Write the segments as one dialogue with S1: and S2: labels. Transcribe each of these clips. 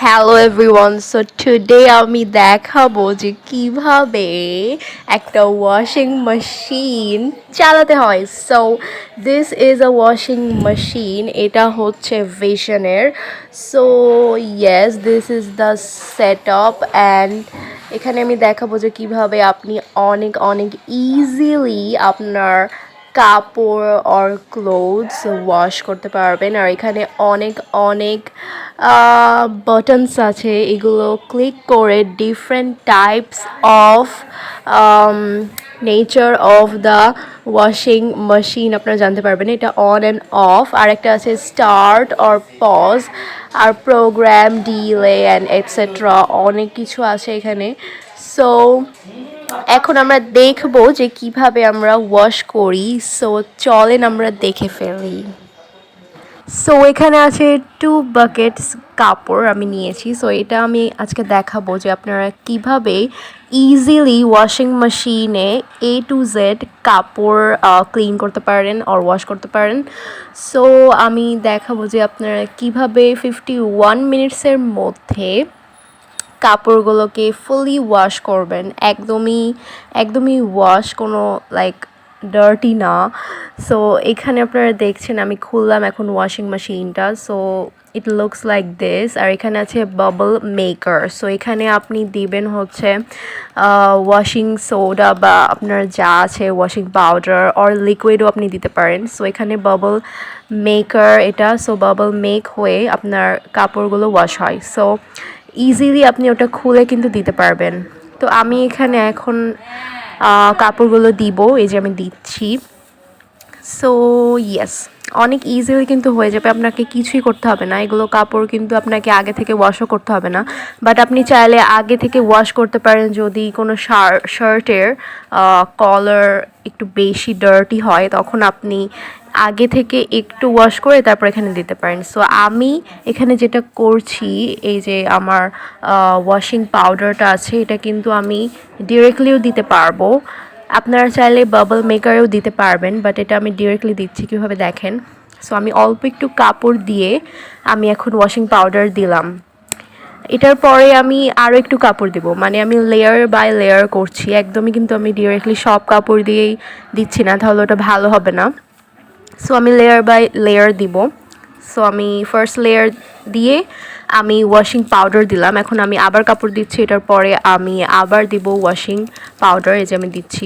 S1: Hello everyone, so today আমি দেখাবো যে কিভাবে একটা ওয়াশিং মেশিন চালাতে হয়। So this is a washing machine, এটা হচ্ছে ভিশনের। So yes, this is the setup and এখানে আমি দেখাবো যে কিভাবে আপনি অনেক অনেক ইজিলি আপনার কাপড় অর ক্লোথস ওয়াশ করতে পারবেন। আর এখানে অনেক অনেক বাটনস আছে, এগুলো ক্লিক করে different types of nature of the washing machine আপনারা জানতে পারবেন। এটা অন অ্যান্ড অফ, আর একটা আছে স্টার্ট অর পজ, আর প্রোগ্রাম, ডিলে অ্যান্ড এটসেট্রা, অনেক কিছু আছে এখানে। সো এখন আমরা দেখব যে কিভাবে আমরা ওয়াশ করি। সো চলেন আমরা দেখে ফেলি। সো এখানে আছে 2 বাকেটস কাপড় আমি নিয়েছি। সো এটা আমি আজকে দেখাবো যে আপনারা কিভাবে ইজিলি ওয়াশিং মেশিনে A to Z কাপড় ক্লিন করতে পারেন অর ওয়াশ করতে পারেন। সো আমি দেখাবো যে আপনারা কিভাবে 51 মিনিটসের মধ্যে কাপড়গুলোকে ফুলি ওয়াশ করবেন, একদমই একদমই ওয়াশ, কোনো লাইক ডার্টি না। সো এখানে আপনারা দেখছেন আমি খুললাম এখন ওয়াশিং মেশিনটা। So it looks like this. আর এখানে আছে বাবল মেকার। সো এখানে আপনি দিবেন হচ্ছে ওয়াশিং সোডা বা আপনার যা আছে ওয়াশিং পাউডার অর লিকুইডও আপনি দিতে পারেন। সো এখানে বাবল মেকার এটা। সো বাবল মেক হয়ে আপনার কাপড়গুলো ওয়াশ হয়। সো ইজিলি আপনি ওটা খুলে কিন্তু দিতে পারবেন। তো আমি এখানে এখন কাপড়গুলো দিব, এই যে আমি দিচ্ছি। সো ইয়েস, অনেক ইজিলি কিন্তু হয়ে যাবে, আপনাকে কিছুই করতে হবে না। এগুলো কাপড় কিন্তু আপনাকে আগে থেকে ওয়াশও করতে হবে না, বাট আপনি চাইলে আগে থেকে ওয়াশ করতে পারেন যদি কোনো শার্টের কলার একটু বেশি ডার্টি হয়, তখন আপনি আগে থেকে একটু ওয়াশ করে তারপর এখানে দিতে পারেন। সো আমি এখানে যেটা করছি, এই যে আমার ওয়াশিং পাউডারটা আছে, এটা কিন্তু আমি ডিরেক্টলিও দিতে পারবো, আপনারা চাইলে বাবল মেকারেও দিতে পারবেন, বাট এটা আমি ডিরেক্টলি দিচ্ছি। কীভাবে দেখেন। সো আমি অল্প একটু কাপড় দিয়ে আমি এখন ওয়াশিং পাউডার দিলাম। এটার পরে আমি আরও একটু কাপড় দেবো, মানে আমি লেয়ার বাই লেয়ার করছি, একদমই কিন্তু আমি ডিরেক্টলি সব কাপড় দিয়েই দিচ্ছি না, তাহলে ওটা ভালো হবে না। সো আমি লেয়ার বাই লেয়ার দিব। সো আমি ফার্স্ট লেয়ার দিয়ে আমি ওয়াশিং পাউডার দিলাম, এখন আমি আবার কাপড় দিচ্ছি, এটার পরে আমি আবার দিব ওয়াশিং পাউডার, এই যে আমি দিচ্ছি।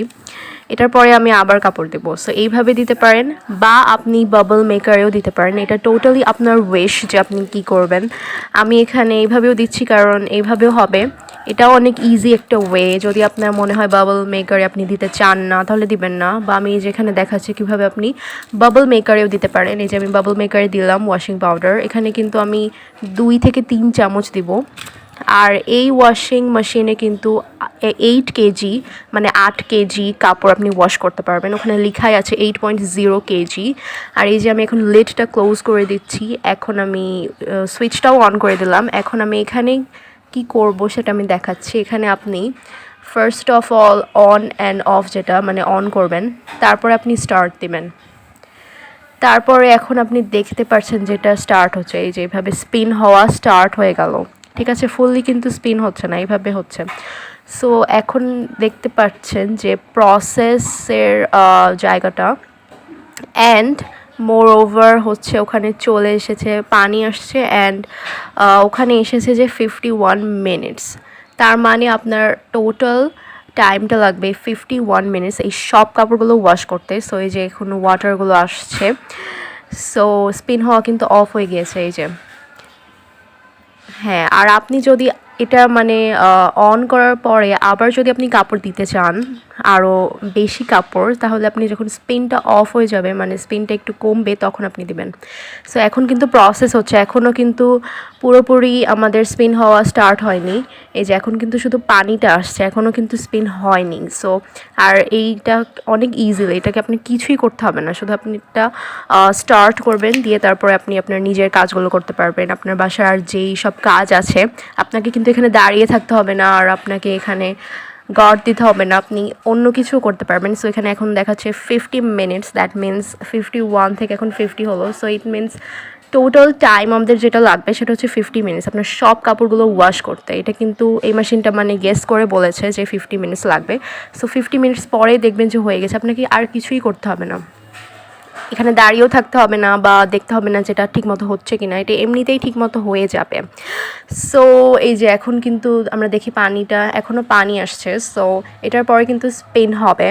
S1: এটার পরে আমি আবার কাপড় দেবো। সো এইভাবে দিতে পারেন, বা আপনি বাবল মেকারেও দিতে পারেন, এটা টোটালি আপনার উইশ যে আপনি কি করবেন। আমি এখানে এইভাবেও দিচ্ছি কারণ এইভাবেও হবে, এটাও অনেক ইজি একটা ওয়ে। যদি আপনার মনে হয় বাবল মেকারে আপনি দিতে চান না তাহলে দিবেন না, বা আমি যেখানে দেখাচ্ছি কীভাবে আপনি বাবল মেকারেও দিতে পারেন। এই যে আমি বাবল মেকারে দিলাম ওয়াশিং পাউডার, এখানে কিন্তু আমি 2 থেকে 3 চামচ দিব। আর এই ওয়াশিং মেশিনে কিন্তু 8 কেজি, মানে 8 কেজি কাপড় আপনি ওয়াশ করতে পারবেন, ওখানে লেখাই আছে 8.0 কেজি। আর এই যে আমি এখন লিডটা ক্লোজ করে দিচ্ছি, এখন আমি সুইচটাও অন করে দিলাম। এখন আমি এখানে কি করব সেটা আমি দেখাচ্ছি। এখানে আপনি first of all on and of, যেটা মানে অন করবেন, তারপরে আপনি স্টার্ট দিবেন। তারপরে এখন আপনি দেখতে পাচ্ছেন যেটা স্টার্ট হচ্ছে, এই যে এইভাবে স্পিন হওয়া স্টার্ট হয়ে গেল। ঠিক আছে, ফুললি কিন্তু স্পিন হচ্ছে না, এইভাবে হচ্ছে। সো এখন দেখতে পাচ্ছেন যে প্রসেসের জায়গাটা, অ্যান্ড মোর ওভার হচ্ছে ওখানে চলে এসেছে, পানি আসছে, অ্যান্ড ওখানে এসেছে যে 51 মিনিটস। তার মানে আপনার টোটাল টাইমটা লাগবে 51 মিনিটস এই সব কাপড়গুলো ওয়াশ করতে। সো এই যে এখন ওয়াটারগুলো আসছে, সো স্পিন হওয়া কিন্তু অফ হয়ে গিয়েছে, এই যে। হ্যাঁ, আর আপনি যদি এটা মানে অন করার পরে আবার যদি আপনি কাপড় দিতে চান আরও বেশি কাপড়, তাহলে আপনি যখন স্পিনটা অফ হয়ে যাবে, মানে স্পিনটা একটু কমবে, তখন আপনি দিবেন। সো এখন কিন্তু প্রসেস হচ্ছে, এখনও কিন্তু পুরোপুরি আমাদের স্পিন হওয়া স্টার্ট হয়নি। এই যে এখন কিন্তু শুধু পানিটা আসছে, এখনও কিন্তু স্পিন হয়নি। সো আর এইটা অনেক ইজিলি, এটাকে আপনি কিছুই করতে হবে না, শুধু আপনি এটা স্টার্ট করবেন, দিয়ে তারপরে আপনি আপনার নিজের কাজগুলো করতে পারবেন। আপনার বাসার আর যেই সব কাজ আছে, আপনাকে কিন্তু এখানে দাঁড়িয়ে থাকতে হবে না, আর আপনাকে এখানে গার্ড দিতে হবে না, আপনি অন্য কিছুও করতে পারবেন। সো এখানে এখন দেখাচ্ছে 50 মিনিটস, দ্যাট মিনস 51 থেকে এখন 50 হলো। So it means total time আমাদের যেটা লাগবে সেটা হচ্ছে 50 মিনিটস আপনার সব কাপড়গুলো ওয়াশ করতে। এটা কিন্তু এই মেশিনটা মানে গেস করে বলেছে যে 50 মিনিটস লাগবে। সো 50 মিনিটস পরে দেখবেন যে হয়ে গেছে, আপনাকে আর কিছুই করতে হবে না, এখানে দাঁড়িয়েও থাকতে হবে না বা দেখতে হবে না যেটা ঠিকমতো হচ্ছে কি না, এটা এমনিতেই ঠিকমতো হয়ে যাবে। সো এই যে এখন কিন্তু আমরা দেখি পানিটা এখনও পানি আসছে। সো এটার পরে কিন্তু স্পিন হবে,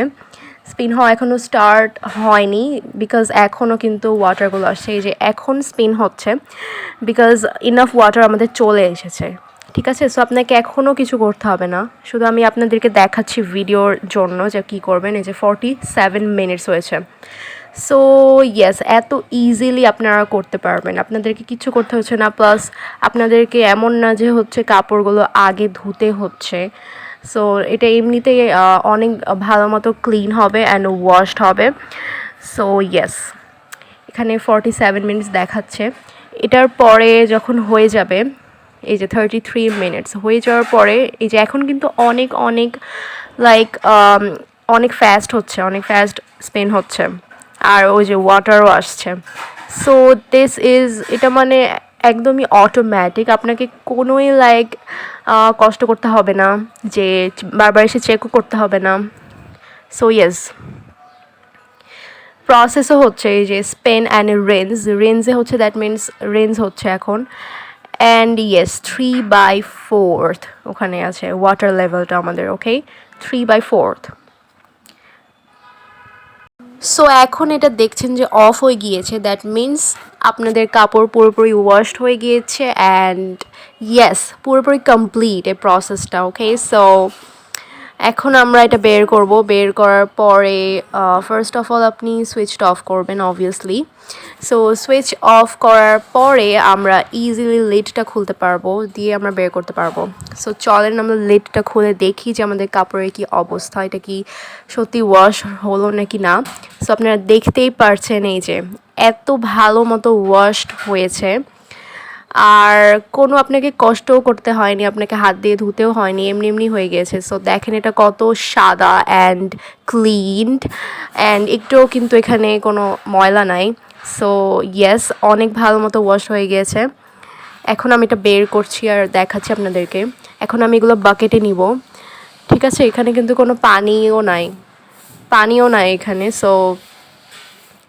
S1: স্পিন হওয়া এখনও স্টার্ট হয়নি বিকজ এখনও কিন্তু ওয়াটারগুলো আসছে। এই যে এখন স্পিন হচ্ছে বিকজ ইনাফ ওয়াটার আমাদের চলে এসেছে, ঠিক আছে। সো আপনাকে এখনও কিছু করতে হবে না, শুধু আমি আপনাদেরকে দেখাচ্ছি ভিডিওর জন্য যে কী করবেন। এই যে 47 মিনিটস হয়েছে। সো ইয়েস, এত ইজিলি আপনারা করতে পারবেন, আপনাদেরকে কিছু করতে হচ্ছে না। প্লাস আপনাদেরকে এমন না যে হচ্ছে কাপড়গুলো আগে ধুতে হচ্ছে। সো এটা এমনিতেই অনেক ভালো মতো ক্লিন হবে অ্যান্ড ওয়াশড হবে। সো ইয়েস, এখানে 47 মিনিটস দেখাচ্ছে। এটার পরে যখন হয়ে যাবে, এই যে 33 মিনিটস হয়ে যাওয়ার পরে এই যে এখন কিন্তু অনেক অনেক লাইক অনেক ফাস্ট হচ্ছে, অনেক ফাস্ট স্পিন হচ্ছে আর ওই যে ওয়াটারও আসছে। সো দিস ইজ, এটা মানে একদমই অটোমেটিক, আপনাকে কোনোই লাইক কষ্ট করতে হবে না, যে বারবার এসে চেকও করতে হবে না। সো ইয়েস, প্রসেসও হচ্ছে এই যে স্পেন অ্যান্ড রেঞ্জে হচ্ছে, দ্যাট মিনস রেঞ্জ হচ্ছে এখন। অ্যান্ড ইয়েস 3/4 ওখানে আছে ওয়াটার লেভেলটা আমাদের, ওকে 3/4। সো এখন এটা দেখছেন যে অফ হয়ে গিয়েছে, দ্যাট মিনস আপনাদের কাপড় পুরোপুরি ওয়াশড হয়ে গিয়েছে অ্যান্ড ইয়েস পুরোপুরি কমপ্লিট এই প্রসেসটা, ওকে। সো এখন আমরা এটা বের করব, বের করার পরে ফার্স্ট অফ অল আপনি সুইচটা অফ করবেন অবভিয়াসলি। সো সুইচ অফ করার পরে আমরা ইজিলি লিডটা খুলতে পারবো, দিয়ে আমরা বের করতে পারবো। সো চলেন আমরা লিডটা খুলে দেখি যে আমাদের কাপড়ের কি অবস্থা, এটা কি সত্যি ওয়াশ হলো নাকি না। সো আপনারা দেখতেই পারছেন এই যে এত ভালো মতো ওয়াশড হয়েছে, আর কোনো আপনাকে কষ্টও করতে হয়নি, আপনাকে হাত দিয়ে ধুতেও হয়নি, এমনি এমনি হয়ে গেছে। সো দেখেন এটা কত সাদা অ্যান্ড ক্লিনড, অ্যান্ড একটুও কিন্তু এখানে কোনো ময়লা নাই। সো ইয়েস, অনেক ভালো মতো ওয়াশ হয়ে গিয়েছে। এখন আমি এটা বের করছি আর দেখাচ্ছি আপনাদেরকে। এখন আমি এগুলো বাকেটে নিব, ঠিক আছে। এখানে কিন্তু কোনো পানিও নাই এখানে। সো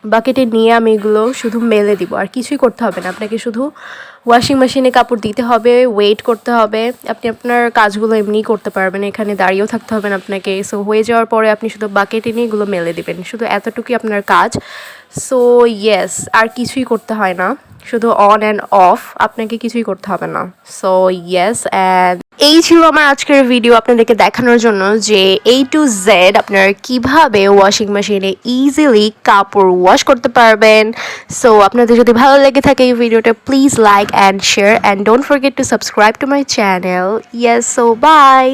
S1: বাকেটে নিয়ে আমি এগুলো শুধু মেলে দিব, আর কিছুই করতে হবে না আপনাকে, শুধু ওয়াশিং মেশিনে কাপড় দিতে হবে, ওয়েট করতে হবে, আপনি আপনার কাজগুলো এমনিই করতে পারবেন, এখানে দাঁড়িয়েও থাকতে হবে না আপনাকে। সো হয়ে যাওয়ার পরে আপনি শুধু বাকেটে নিয়ে এগুলো মেলে দিবেন, শুধু এতটুকুই আপনার কাজ। সো ইয়েস, আর কিছুই করতে হয় না, শুধু অন অ্যান্ড অফ, আপনাকে কিছুই করতে হবে না। সো ইয়েস, অ্যান্ড এই ছিল আমার আজকের ভিডিও আপনাদেরকে দেখানোর জন্য যে A to Z আপনারা কিভাবে ওয়াশিং মেশিনে ইজিলি কাপড় ওয়াশ করতে পারবেন। সো আপনাদের যদি ভালো লেগে থাকে এই ভিডিওটা, please like and share and don't forget to subscribe to my channel. Yes, so by.